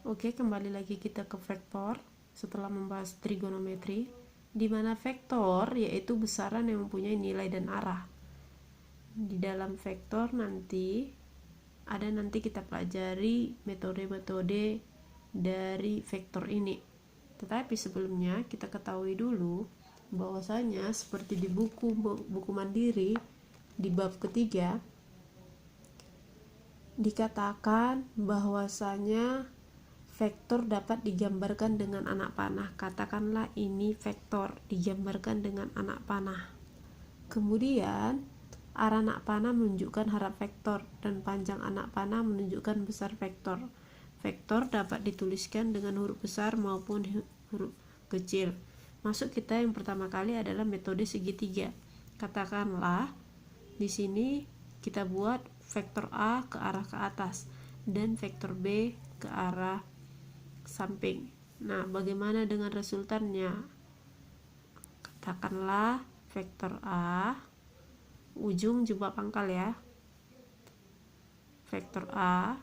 Oke, kembali lagi kita ke vektor setelah membahas trigonometri, di mana vektor yaitu besaran yang mempunyai nilai dan arah. Di dalam vektor nanti kita pelajari metode-metode dari vektor ini. Tetapi sebelumnya kita ketahui dulu bahwasanya seperti di buku mandiri di bab ketiga dikatakan bahwasanya vektor dapat digambarkan dengan anak panah. Katakanlah ini vektor digambarkan dengan anak panah. Kemudian arah anak panah menunjukkan harap vektor dan panjang anak panah menunjukkan besar vektor. Vektor dapat dituliskan dengan huruf besar maupun huruf kecil. Masuk kita yang pertama kali adalah metode segitiga. Katakanlah di sini kita buat vektor A ke arah ke atas dan vektor B ke arah samping. Nah, bagaimana dengan resultannya? Katakanlah vektor A ujung jumpa pangkal ya. Vektor A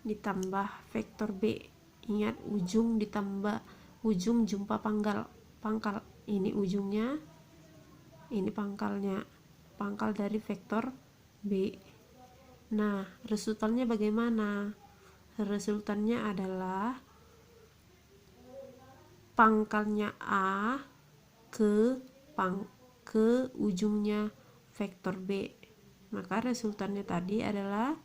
ditambah vektor B. Ingat, ujung ditambah ujung jumpa pangkal. Ini ujungnya, ini pangkalnya. Pangkal dari vektor B. Nah, resultannya bagaimana? Resultannya adalah pangkalnya A ke ujungnya vektor B. Maka resultannya tadi adalah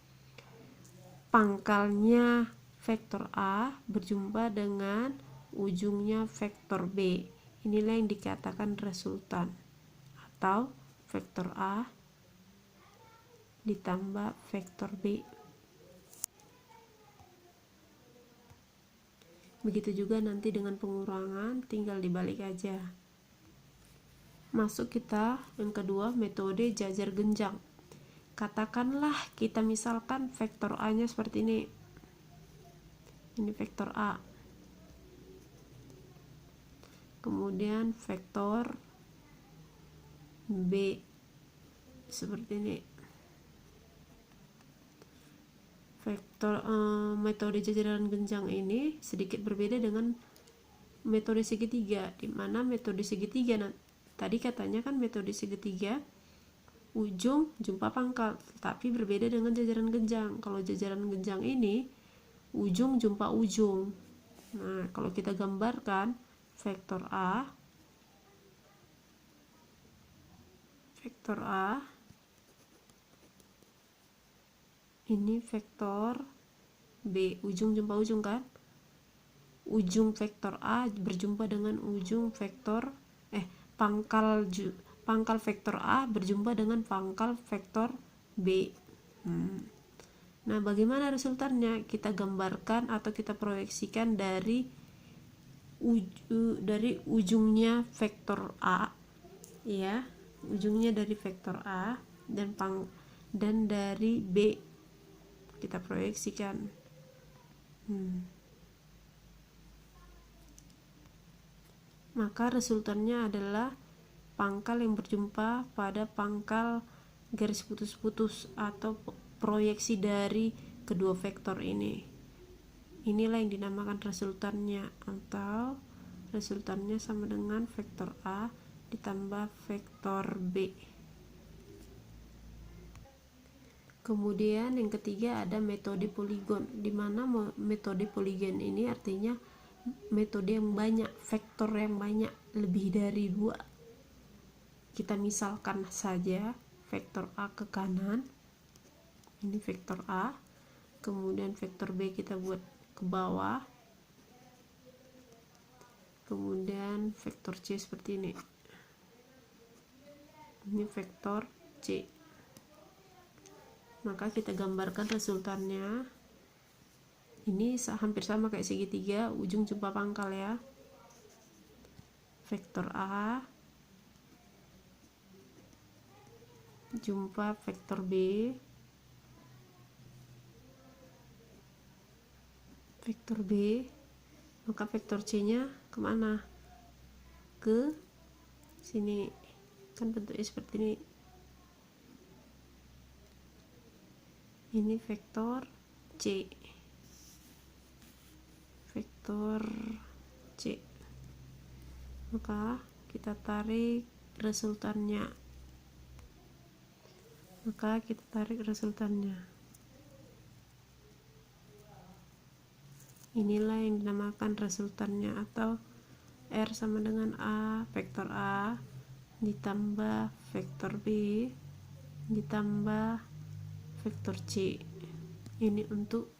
pangkalnya vektor A berjumpa dengan ujungnya vektor B. Inilah yang dikatakan resultan, atau vektor A ditambah vektor B. Begitu juga nanti dengan pengurangan, tinggal dibalik aja. Masuk kita yang kedua, metode jajar genjang. Katakanlah kita misalkan vektor A nya seperti ini. Ini vektor A. Kemudian vektor B seperti ini. Vektor metode jajaran genjang ini sedikit berbeda dengan metode segitiga, di mana metode segitiga tadi katanya kan metode segitiga ujung jumpa pangkal, tapi berbeda dengan jajaran genjang. Kalau jajaran genjang ini ujung jumpa ujung. Nah, kalau kita gambarkan vektor A ini vektor B, ujung jumpa ujung kan, ujung vektor A berjumpa dengan ujung vektor pangkal vektor A berjumpa dengan pangkal vektor B. Nah, bagaimana resultannya? Kita gambarkan atau kita proyeksikan dari ujungnya vektor A, ya, ujungnya dari vektor A dan dari B kita proyeksikan. Maka resultannya adalah pangkal yang berjumpa pada pangkal garis putus-putus atau proyeksi dari kedua vektor ini. Inilah yang dinamakan resultannya, atau resultannya sama dengan vektor A ditambah vektor B. Kemudian yang ketiga ada metode poligon, di mana metode poligon ini artinya metode yang banyak, vektor yang banyak, lebih dari 2. Kita misalkan saja vektor A ke kanan, ini vektor A, kemudian vektor B kita buat ke bawah, kemudian vektor C seperti ini vektor C. Maka kita gambarkan resultannya. Ini hampir sama kayak segitiga, ujung jumpa pangkal ya. Vektor A jumpa vektor B, vektor B, maka vektor C nya kemana? Ke sini, kan bentuknya seperti ini vektor C. Vektor C. Maka kita tarik resultannya. Inilah yang dinamakan resultannya, atau R sama dengan A, vektor A ditambah vektor B ditambah vektor C. Ini untuk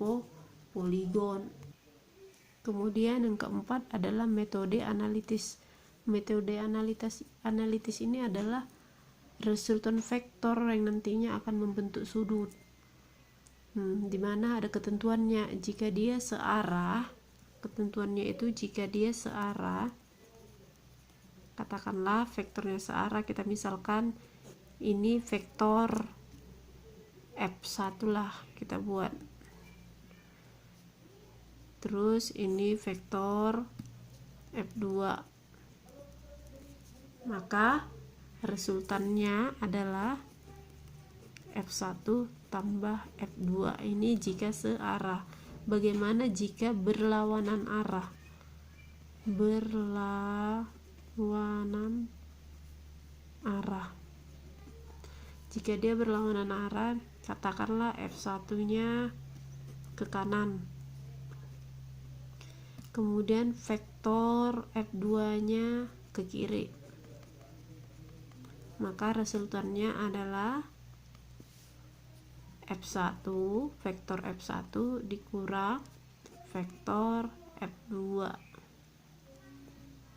poligon. Kemudian yang keempat adalah metode analitis. Metode analitis ini adalah resultan vektor yang nantinya akan membentuk sudut. Di mana ada ketentuannya, jika dia searah. Ketentuannya itu jika dia searah, katakanlah vektornya searah, kita misalkan ini vektor F1 lah kita buat, terus ini vektor F2, maka resultannya adalah F1 tambah F2. Ini jika searah. Bagaimana jika berlawanan arah? Berlawanan arah. Jika dia berlawanan arah, katakanlah F1 nya ke kanan, kemudian vektor F2 nya ke kiri, maka resultannya adalah F1, vektor F1 dikurang vektor F2.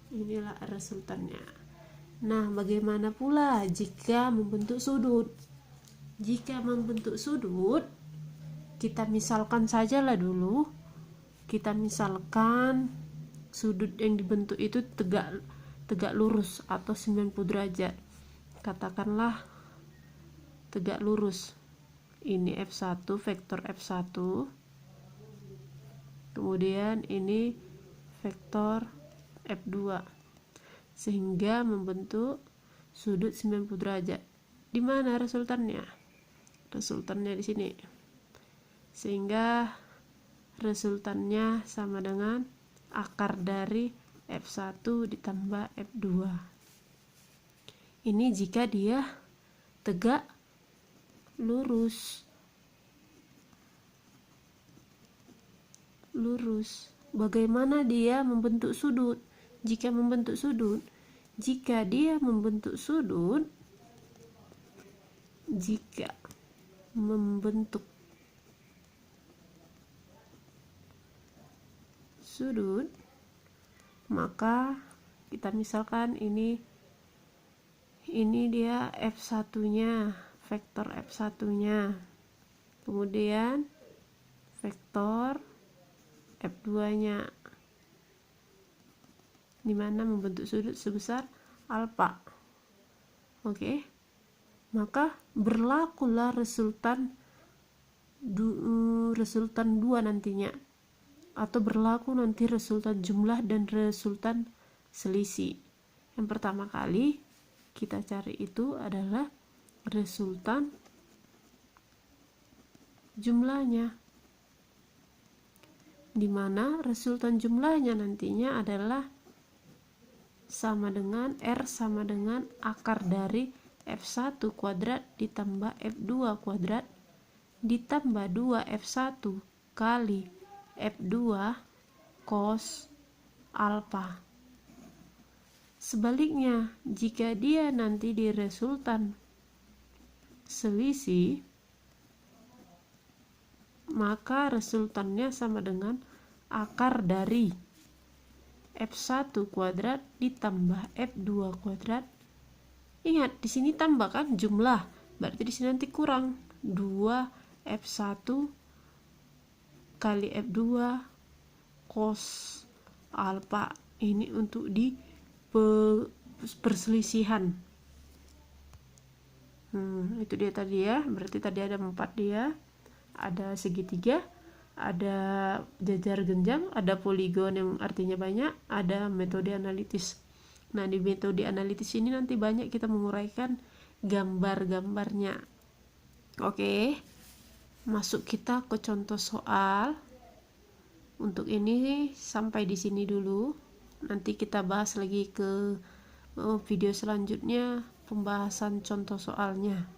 Inilah resultannya. Nah, bagaimana pula jika membentuk sudut? Jika membentuk sudut, kita misalkan sajalah dulu. Kita misalkan sudut yang dibentuk itu tegak lurus atau 90 derajat. Katakanlah tegak lurus. Ini F1, vektor F1. Kemudian ini vektor F2. Sehingga membentuk sudut 90 derajat. Di mana resultannya? Resultannya di sini. Sehingga resultannya sama dengan akar dari F1 ditambah F2. Ini jika dia tegak lurus. Bagaimana dia membentuk sudut? Jika membentuk sudut, maka kita misalkan ini dia F1 nya, vektor F1 nya, kemudian vektor F2 nya, dimana membentuk sudut sebesar alfa. Oke. Maka berlakulah resultan 2 nantinya, atau berlaku nanti resultan jumlah dan resultan selisih. Yang pertama kali kita cari itu adalah resultan jumlahnya, dimana resultan jumlahnya nantinya adalah sama dengan R sama dengan akar dari F1 kuadrat ditambah F2 kuadrat ditambah 2F1 kali F2 cos alfa. Sebaliknya, jika dia nanti di resultan selisih, maka resultannya sama dengan akar dari F1 kuadrat ditambah F2 kuadrat. Ingat, di sini tambah kan jumlah, berarti di sini nanti kurang 2F1 kali F2 cos alfa. Ini untuk di perselisihan. Itu dia tadi ya, berarti tadi ada 4 dia, ada segitiga, ada jajar genjang, ada poligon yang artinya banyak, ada metode analitis. Nah, di metode analitis ini nanti banyak kita menguraikan gambar-gambarnya. Oke. masuk kita ke contoh soal. Untuk ini sampai di sini dulu. Nanti kita bahas lagi ke video selanjutnya, pembahasan contoh soalnya.